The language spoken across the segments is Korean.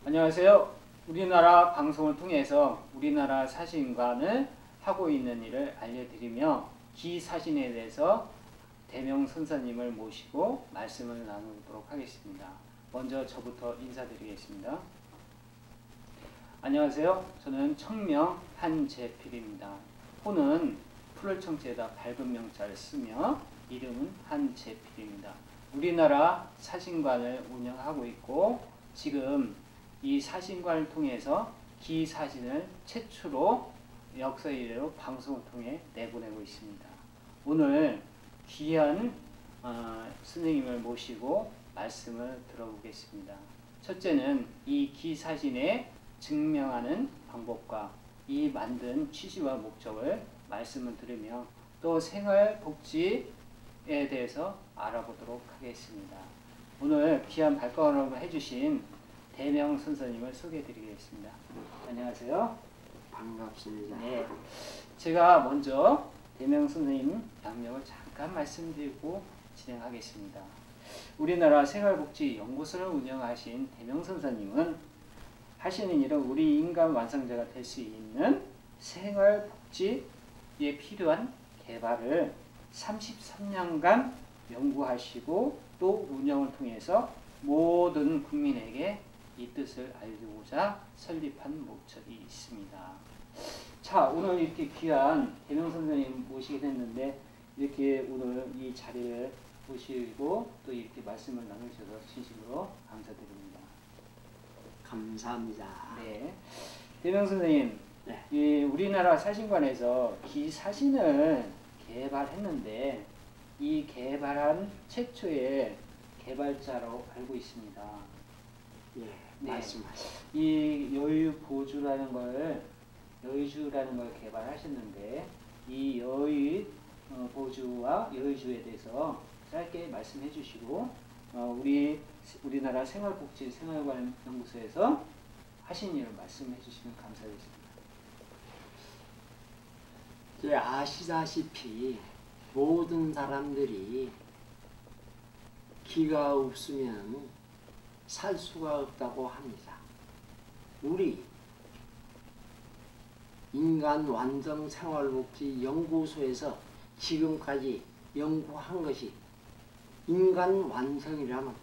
안녕하세요. 우리나라 방송을 통해서 우리나라 사진관을 하고 있는 일을 알려드리며 기사진에 대해서 대명 선사님을 모시고 말씀을 나누도록 하겠습니다. 먼저 저부터 인사드리겠습니다. 안녕하세요. 저는 청명 한재필입니다. 호는 풀을 청자에다 밝은 명자를 쓰며 이름은 한재필입니다. 우리나라 사진관을 운영하고 있고 지금 이 사진관을 통해서 기사진을 최초로 역사 이래로 방송을 통해 내보내고 있습니다. 오늘 귀한 선생님을 모시고 말씀을 들어보겠습니다. 첫째는 이 기사진에 증명하는 방법과 이 만든 취지와 목적을 말씀을 드리며 또 생활복지에 대해서 알아보도록 하겠습니다. 오늘 귀한 발걸음을 해주신 대명 선생님을 소개해드리겠습니다. 안녕하세요. 반갑습니다. 네, 제가 먼저 대명 선생님 양력을 잠깐 말씀드리고 진행하겠습니다. 우리나라 생활복지연구소를 운영하신 대명 선생님은 하시는 일은 우리 인간 완성자가 될 수 있는 생활복지에 필요한 개발을 33년간 연구하시고 또 운영을 통해서 모든 국민에게 이 뜻을 알리고자 설립한 목적이 있습니다. 자, 오늘 이렇게 귀한 대명 선생님 모시게 됐는데 이렇게 오늘 이 자리를 보시고 또 이렇게 말씀을 나누셔서 진심으로 감사드립니다. 감사합니다. 네, 대명 선생님, 네. 이 우리나라 사진관에서 기사진을 개발했는데 이 개발한 최초의 개발자로 알고 있습니다. 예, 네. 말씀하세요. 이 여의보주라는 걸 개발하셨는데 이 여의보주와 여의주에 대해서 짧게 말씀해 주시고 우리나라 생활복지 생활관 연구소에서 하신 일을 말씀해 주시면 감사하겠습니다. 아시다시피 모든 사람들이 기가 없으면 살 수가 없다고 합니다. 우리 인간완성생활복지연구소에서 지금까지 연구한 것이 인간완성이라면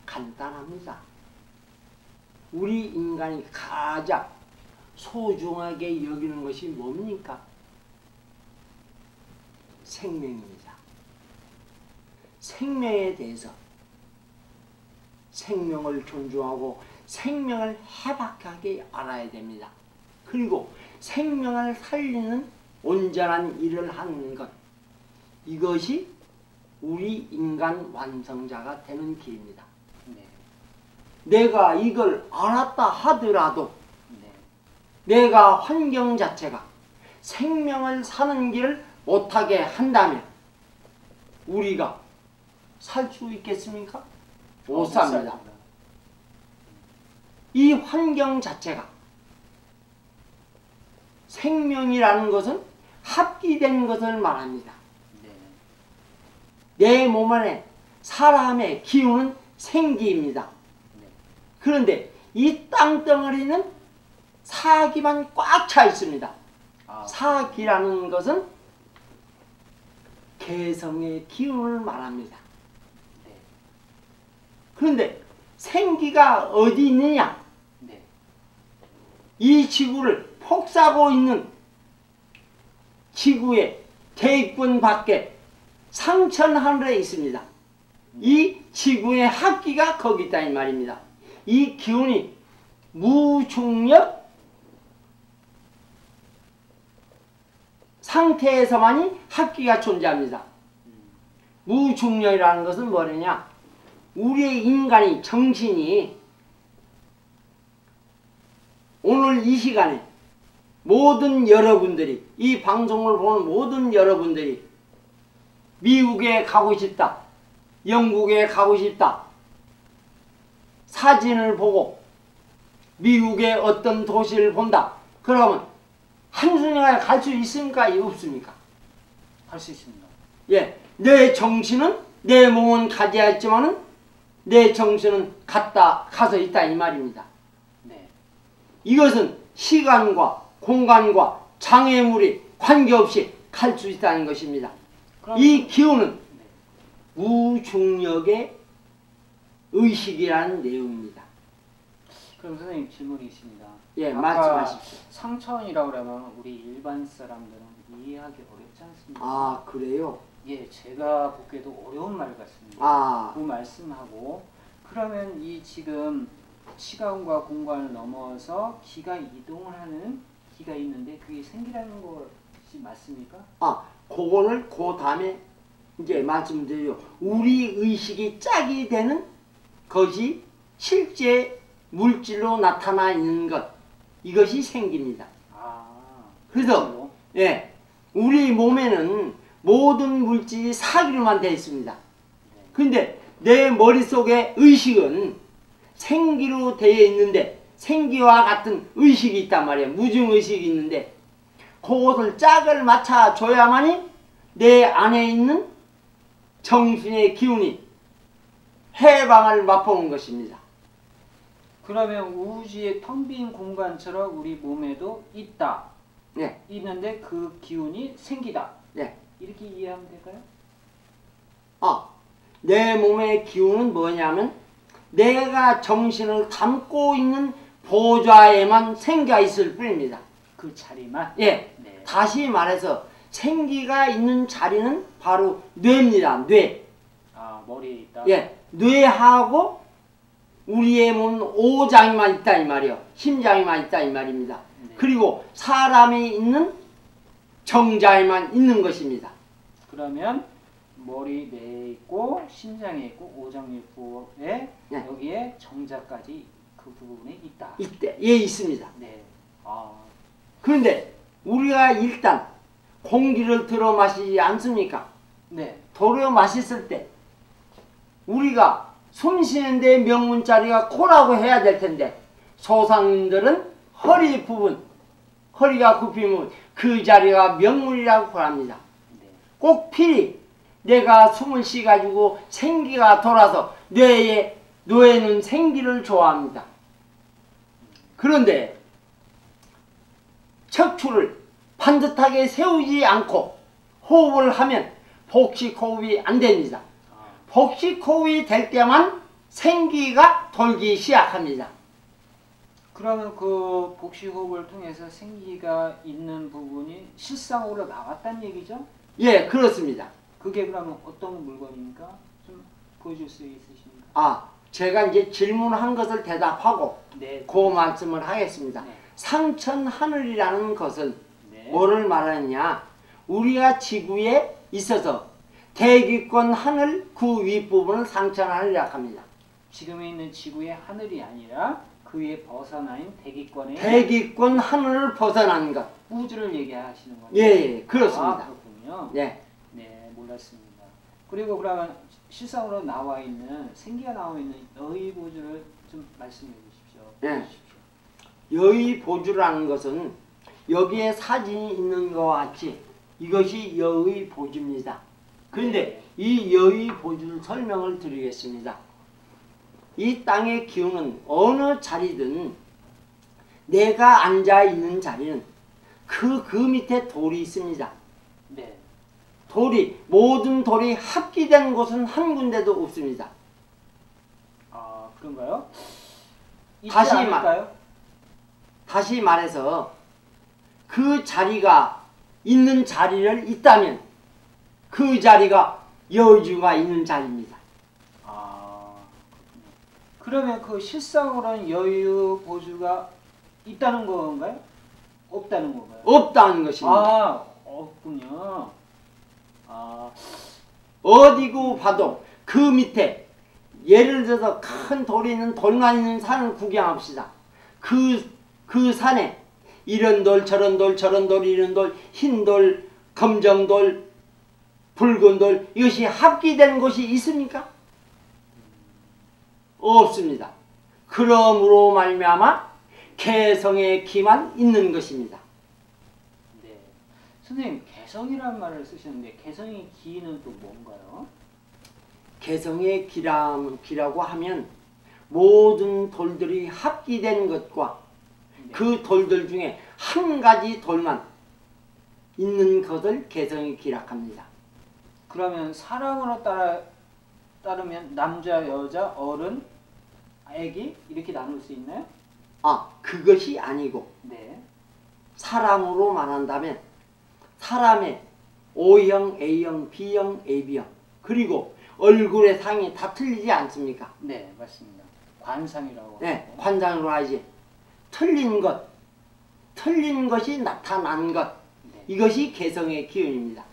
간단합니다. 우리 인간이 가장 소중하게 여기는 것이 뭡니까? 생명입니다. 생명에 대해서 생명을 존중하고 생명을 해박하게 알아야 됩니다. 그리고 생명을 살리는 온전한 일을 하는 것, 이것이 우리 인간 완성자가 되는 길입니다. 네. 내가 이걸 알았다 하더라도 네. 내가 환경 자체가 생명을 사는 길을 못하게 한다면 우리가 살 수 있겠습니까? 못 삽니다. 이 환경 자체가 생명이라는 것은 합기된 것을 말합니다. 네. 내 몸 안에 사람의 기운은 생기입니다. 네. 그런데 이 땅덩어리는 사기만 꽉 차 있습니다. 사기라는 것은 개성의 기운을 말합니다. 네. 그런데 생기가 어디 있느냐? 네. 이 지구를 폭사하고 있는 지구의 대기권 밖에 상천하늘에 있습니다. 이 지구의 합기가 거기 있다 이 말입니다. 이 기운이 무중력 상태에서만이 합기가 존재합니다. 무중력이라는 것은 뭐냐? 우리의 인간이 정신이 오늘 이 시간에 모든 여러분들이 이 방송을 보는 모든 여러분들이 미국에 가고 싶다, 영국에 가고 싶다, 사진을 보고 미국의 어떤 도시를 본다. 그러면 한순간에 갈 수 있습니까? 없습니까? 할 수 있습니다. 예, 내 정신은 내 몸은 가지 않지만은 내 정신은 가서 있다 이 말입니다. 네. 이것은 시간과 공간과 장애물이 관계없이 갈 수 있다는 것입니다. 이 기운은 네. 무중력의 의식이라는 내용입니다. 그럼 선생님 질문이 있습니다. 예, 아까 말씀하십시오. 상천이라고 그러면 우리 일반 사람들은 이해하기 어렵지 않습니까? 아, 그래요? 예, 제가 보기에도 어려운 말 같습니다. 아, 그 말씀하고 그러면 이 지금 시간과 공간을 넘어서 기가 이동을 하는 기가 있는데 그게 생기라는 것이 맞습니까? 그거를 그 다음에 이제 말씀드려요. 우리 의식이 짝이 되는 것이 실제 물질로 나타나 있는 것, 이것이 생깁니다. 그래서 실제로? 예, 우리 몸에는 모든 물질이 사기로만 되어 있습니다. 근데 내 머릿속에 의식은 생기로 되어 있는데 생기와 같은 의식이 있단 말이에요. 무중의식이 있는데 그것을 짝을 맞춰줘야만이 내 안에 있는 정신의 기운이 해방을 맛보는 것입니다. 그러면 우주의 텅 빈 공간처럼 우리 몸에도 있다. 네. 있는데 그 기운이 생기다. 네. 이렇게 이해하면 될까요? 내 몸의 기운은 뭐냐면 내가 정신을 담고 있는 보좌에만 생겨 있을 뿐입니다. 그 자리만? 예. 네. 다시 말해서 생기가 있는 자리는 바로 뇌입니다. 뇌. 머리에 있다? 예. 뇌하고 우리의 몸은 오장이만 있다 이 말이요. 심장이만 있다 이 말입니다. 네. 그리고 사람이 있는 정자에만 있는 것입니다. 그러면 머리 뇌에 있고 심장에 있고 오장육부에 네. 여기에 정자까지 그 부분에 있다. 이때 예 있습니다. 네. 그런데 우리가 일단 공기를 들어 마시지 않습니까? 네. 들어 마셨을 때 우리가 숨 쉬는데 명문자리가 코라고 해야 될 텐데 소상인들은 허리 부분, 허리가 굽히면 그 자리가 명문이라고 합니다. 네. 꼭 필히 내가 숨을 쉬가지고 생기가 돌아서 뇌에는 생기를 좋아합니다. 그런데 척추를 반듯하게 세우지 않고 호흡을 하면 복식호흡이 안 됩니다. 복식호흡이 될 때만 생기가 돌기 시작합니다. 그러면 그 복식호흡을 통해서 생기가 있는 부분이 실상으로 나왔다는 얘기죠? 예, 그렇습니다. 그게 그러면 어떤 물건입니까? 좀 보여줄 수 있으십니까? 제가 이제 질문한 것을 대답하고 네. 그 말씀을 하겠습니다. 네. 상천하늘이라는 것은 네. 뭐를 말하느냐? 우리가 지구에 있어서 대기권 하늘 그 윗부분을 상천하늘이라고 합니다. 지금에 있는 지구의 하늘이 아니라 그 위에 벗어나인 대기권의 대기권 하늘을 벗어난 것. 우주를 얘기하시는 거죠? 예, 그렇습니다. 그렇군요. 네. 네, 몰랐습니다. 그리고 그러면 실상으로 나와 있는 생기가 나와 있는 여의보주를 좀 말씀해 주십시오. 네. 여의보주라는 것은 여기에 사진이 있는 것과 같이 이것이 여의보주입니다. 그런데 이 여의보주를 설명을 드리겠습니다. 이 땅의 기운은 어느 자리든 내가 앉아 있는 자리는 그 밑에 돌이 있습니다. 네. 모든 돌이 합기된 곳은 한 군데도 없습니다. 그런가요? 다시 말해서 그 자리가 있는 자리를 있다면 그 자리가 여주가 있는 자리입니다. 그러면 그 실상으로는 여의보주가 있다는 건가요? 없다는 건가요? 없다는 것입니다. 없군요. 어디고 봐도 그 밑에 예를 들어서 큰 돌이 있는 돌만 있는 산을 구경합시다. 그 산에 이런 돌 저런 돌 저런 돌 이런 돌 흰 돌 검정 돌 붉은 돌 이것이 합기된 곳이 있습니까? 없습니다. 그러므로 말미암아 개성의 기만 있는 것입니다. 네. 선생님 개성이라는 말을 쓰셨는데 개성의 기는 또 뭔가요? 개성의 기라고 하면 모든 돌들이 합기된 것과 네. 그 돌들 중에 한 가지 돌만 있는 것을 개성이 기락합니다. 그러면 사람으로 따르면 남자, 여자, 어른, 아기 이렇게 나눌 수 있나요? 그것이 아니고 네. 사람으로 말한다면 사람의 O형, A형, B형, AB형 그리고 얼굴의 상이 다 틀리지 않습니까? 네, 맞습니다. 관상이라고. 네, 관상으로 하지. 틀린 것이 나타난 것, 네. 이것이 개성의 기운입니다.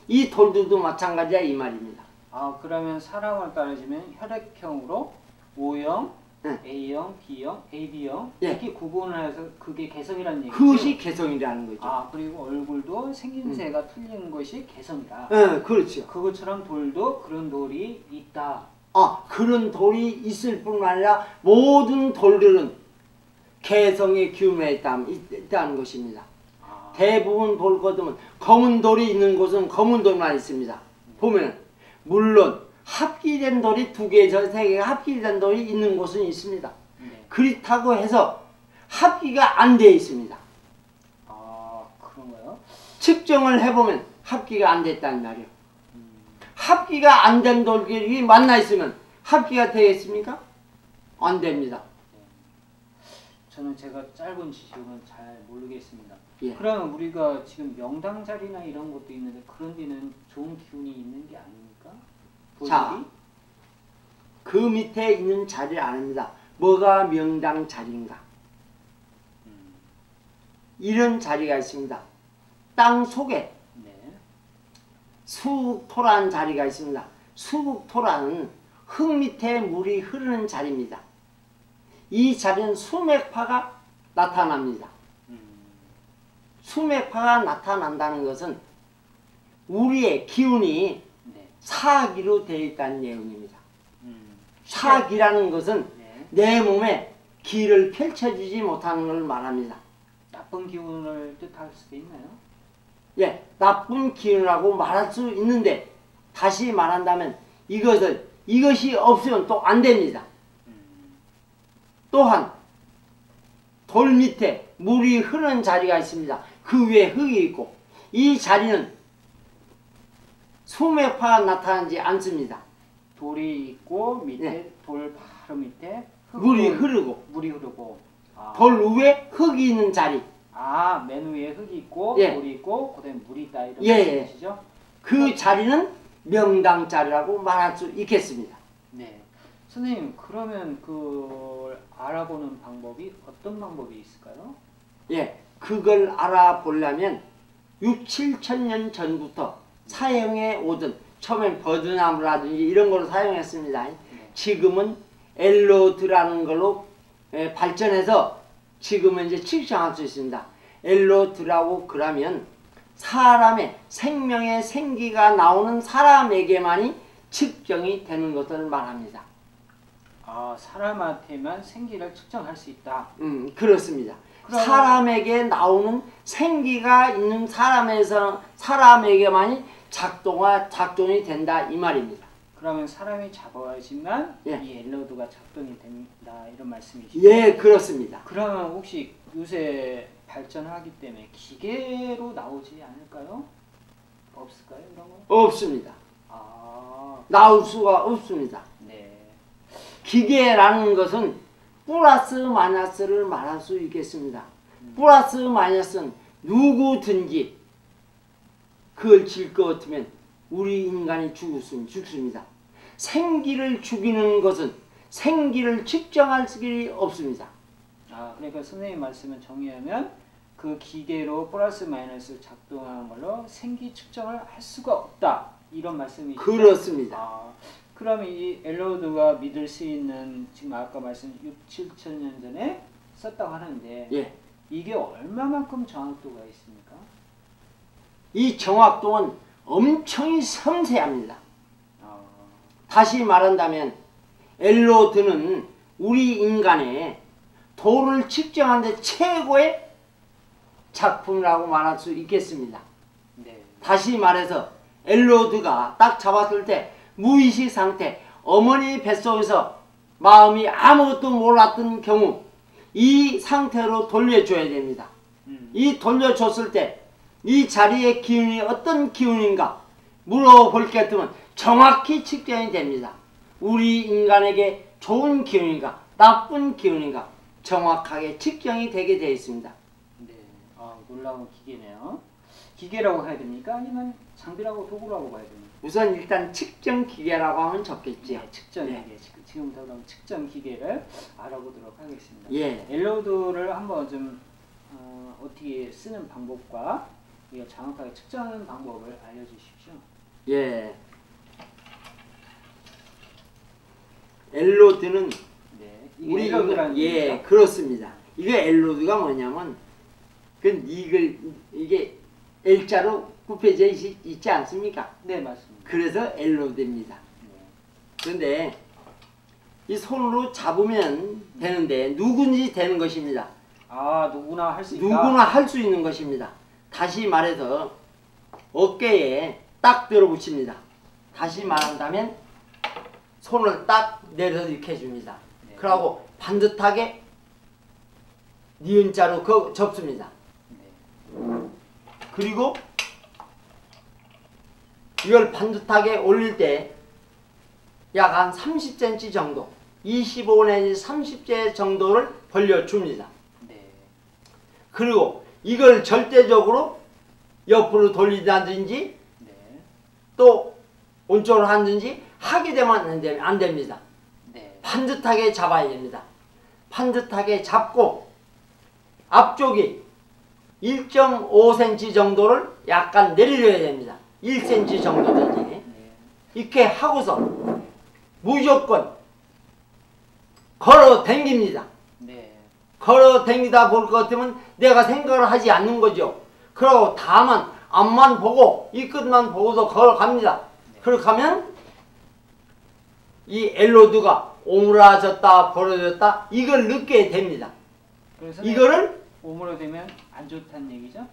이 돌들도 마찬가지야 이 말입니다. 그러면 사람을 따르시면 혈액형으로 O형, 네. A형, B형, AB형 예. 이렇게 구분을 해서 그게 개성이라는 얘기죠. 그것이 개성이라는 거죠. 그리고 얼굴도 생김새가 틀린 것이 개성이다. 네, 그렇죠. 그것처럼 돌도 그런 돌이 있다. 그런 돌이 있을 뿐만 아니라 모든 돌들은 개성의 기운에 있다는 것입니다. 대부분 볼 것은 검은 돌이 있는 곳은 검은 돌만 있습니다. 보면 물론 합기된 돌이 2개에서 3개가 합기된 돌이 있는 곳은 있습니다. 네. 그렇다고 해서 합기가 안 돼 있습니다. 그런가요? 측정을 해보면 합기가 안 됐다는 말이에요. 합기가 안 된 돌들이 만나 있으면 합기가 되겠습니까? 안 됩니다. 저는 제가 짧은 지식은 잘 모르겠습니다. 예. 그러면 우리가 지금 명당 자리나 이런 것도 있는데 그런 데는 좋은 기운이 있는 게 아닙니까? 자, 그 밑에 있는 자리를 아닙니다. 뭐가 명당 자리인가? 이런 자리가 있습니다. 땅 속에 네. 수국토라는 자리가 있습니다. 수국토라는 흙 밑에 물이 흐르는 자리입니다. 이 자리는 수맥파가 나타납니다. 수맥파가 나타난다는 것은 우리의 기운이 네. 사기로 되어 있다는 내용입니다. 음. 사기라는 것은 네. 내 몸에 기를 펼쳐주지 못하는 걸 말합니다. 나쁜 기운을 뜻할 수도 있나요? 예, 나쁜 기운이라고 말할 수 있는데 다시 말한다면 이것이 없으면 또 안 됩니다. 또한 돌 밑에 물이 흐르는 자리가 있습니다. 그 위에 흙이 있고 이 자리는 수맥파가 나타나지 않습니다. 돌이 있고 밑에 네. 돌 바로 밑에 물이 흐르고 돌 위에 흙이 있는 자리. 맨 위에 흙이 있고 예. 돌이 있고 그다음에 물이 있다 이런 예. 말씀이시죠? 그 자리는 명당 자리라고 말할 수 있겠습니다. 네. 선생님 그러면 그걸 알아보는 방법이 어떤 방법이 있을까요? 예, 그걸 알아보려면 6, 7천 년 전부터 사용해 오던 처음엔 버드나무라든지 이런 걸로 사용했습니다. 네. 지금은 엘로드라는 걸로 발전해서 지금은 이제 측정할 수 있습니다. 엘로드라고 그러면 사람의 생명의 생기가 나오는 사람에게만이 측정이 되는 것을 말합니다. 사람한테만 생기를 측정할 수 있다. 그렇습니다. 사람에게 나오는 생기가 있는 사람에게만이 작동이 된다 이 말입니다. 그러면 사람이 잡아야지만 예. 이 엘로드가 작동이 된다 이런 말씀이시죠? 예, 그렇습니다. 그러면 혹시 요새 발전하기 때문에 기계로 나오지 않을까요? 없을까요? 이런 거? 없습니다. 나올 수가 없습니다. 네. 기계라는 것은 플러스 마이너스를 말할 수 있겠습니다. 플러스 마이너스는 누구든지 그걸 질 것 같으면 우리 인간이 죽습니다. 생기를 죽이는 것은 생기를 측정할 길이 없습니다. 그러니까 선생님 말씀을 정리하면 그 기계로 플러스 마이너스 작동하는 걸로 생기 측정을 할 수가 없다 이런 말씀이시죠? 그렇습니다. 그러면 이 엘로드가 믿을 수 있는 지금 아까 말씀 6, 7천 년 전에 썼다고 하는데 예. 이게 얼마만큼 정확도가 있습니까? 이 정확도는 엄청 섬세합니다. 다시 말한다면 엘로드는 우리 인간의 도를 측정하는 데 최고의 작품이라고 말할 수 있겠습니다. 네. 다시 말해서 엘로드가 딱 잡았을 때 무의식 상태, 어머니 뱃속에서 마음이 아무것도 몰랐던 경우 이 상태로 돌려줘야 됩니다. 이 돌려줬을 때 이 자리의 기운이 어떤 기운인가 물어볼 게 같으면 정확히 측정이 됩니다. 우리 인간에게 좋은 기운인가 나쁜 기운인가 정확하게 측정이 되게 되어 있습니다. 네, 놀라운 기계네요. 기계라고 해야 됩니까? 아니면 장비라고 도구라고 봐야 됩니까? 우선 일단 측정 기계라고 하면 좋겠지요. 네, 측정 기계. 지금부터 그럼 측정 기계를 알아보도록 하겠습니다. 예. 엘로드를 한번 좀 어떻게 쓰는 방법과 이거 정확하게 측정하는 방법을 알려주십시오. 예. 엘로드는 네, 우리 엘로드라는 예, 겁니까? 그렇습니다. 이게 엘로드가 뭐냐면 이게 L자로 굽혀져 있지 않습니까? 네, 맞습니다. 그래서 엘로드입니다. 네. 그런데 이 손으로 잡으면 되는데 누구든지 되는 것입니다. 누구나 할 수 있다. 누구나 할 수 있는 것입니다. 다시 말해서 어깨에 딱 들어붙입니다. 다시 말한다면 손을 딱 내려서 이렇게 해줍니다. 네. 그러고 반듯하게 니은자로 접습니다. 네. 그리고 이걸 반듯하게 올릴 때 약 한 30cm 정도 25 내지 30cm 정도를 벌려줍니다. 네. 그리고 이걸 절대적으로 옆으로 돌리든지 네. 또 온쪽으로 하든지 하게 되면 안 됩니다. 네. 반듯하게 잡아야 됩니다. 반듯하게 잡고 앞쪽이 1.5cm 정도를 약간 내려줘야 됩니다. 1cm 정도든지 네. 이렇게 하고서 무조건 걸어 댕깁니다. 네. 걸어 댕기다 볼 것 같으면 내가 생각을 하지 않는 거죠. 그러고 다만 앞만 보고 이 끝만 보고서 걸어갑니다. 그렇게 하면 이 엘로드가 오므라졌다 벌어졌다 이걸 느끼게 됩니다. 그래서 이거를 오므려되면 안 좋다는 얘기죠?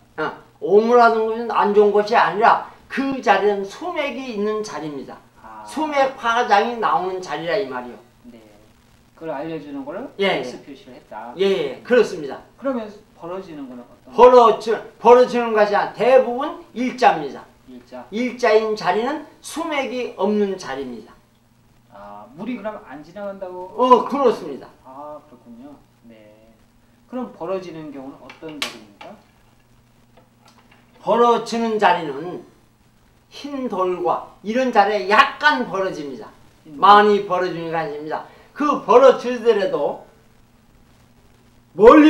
오므라는 것은 안 좋은 것이 아니라 그 자리는 수맥이 있는 자리입니다. 수맥 파장이 나오는 자리라 이 말이요. 네. 그걸 알려주는 걸로 예, X 표시를 했다. 예, 그렇습니다. 그러면 벌어지는 거는 어떤 벌어지는 것이 아니라 대부분 일자입니다. 일자. 일자인 자리는 수맥이 없는 자리입니다. 물이 그럼 안 지나간다고? 그렇습니다. 그렇군요. 네. 그럼 벌어지는 경우는 어떤 자리입니까? 벌어지는 자리는 흰 돌과 이런 자리에 약간 벌어집니다. 많이 벌어지는 게 아닙니다. 그 벌어지더라도 멀리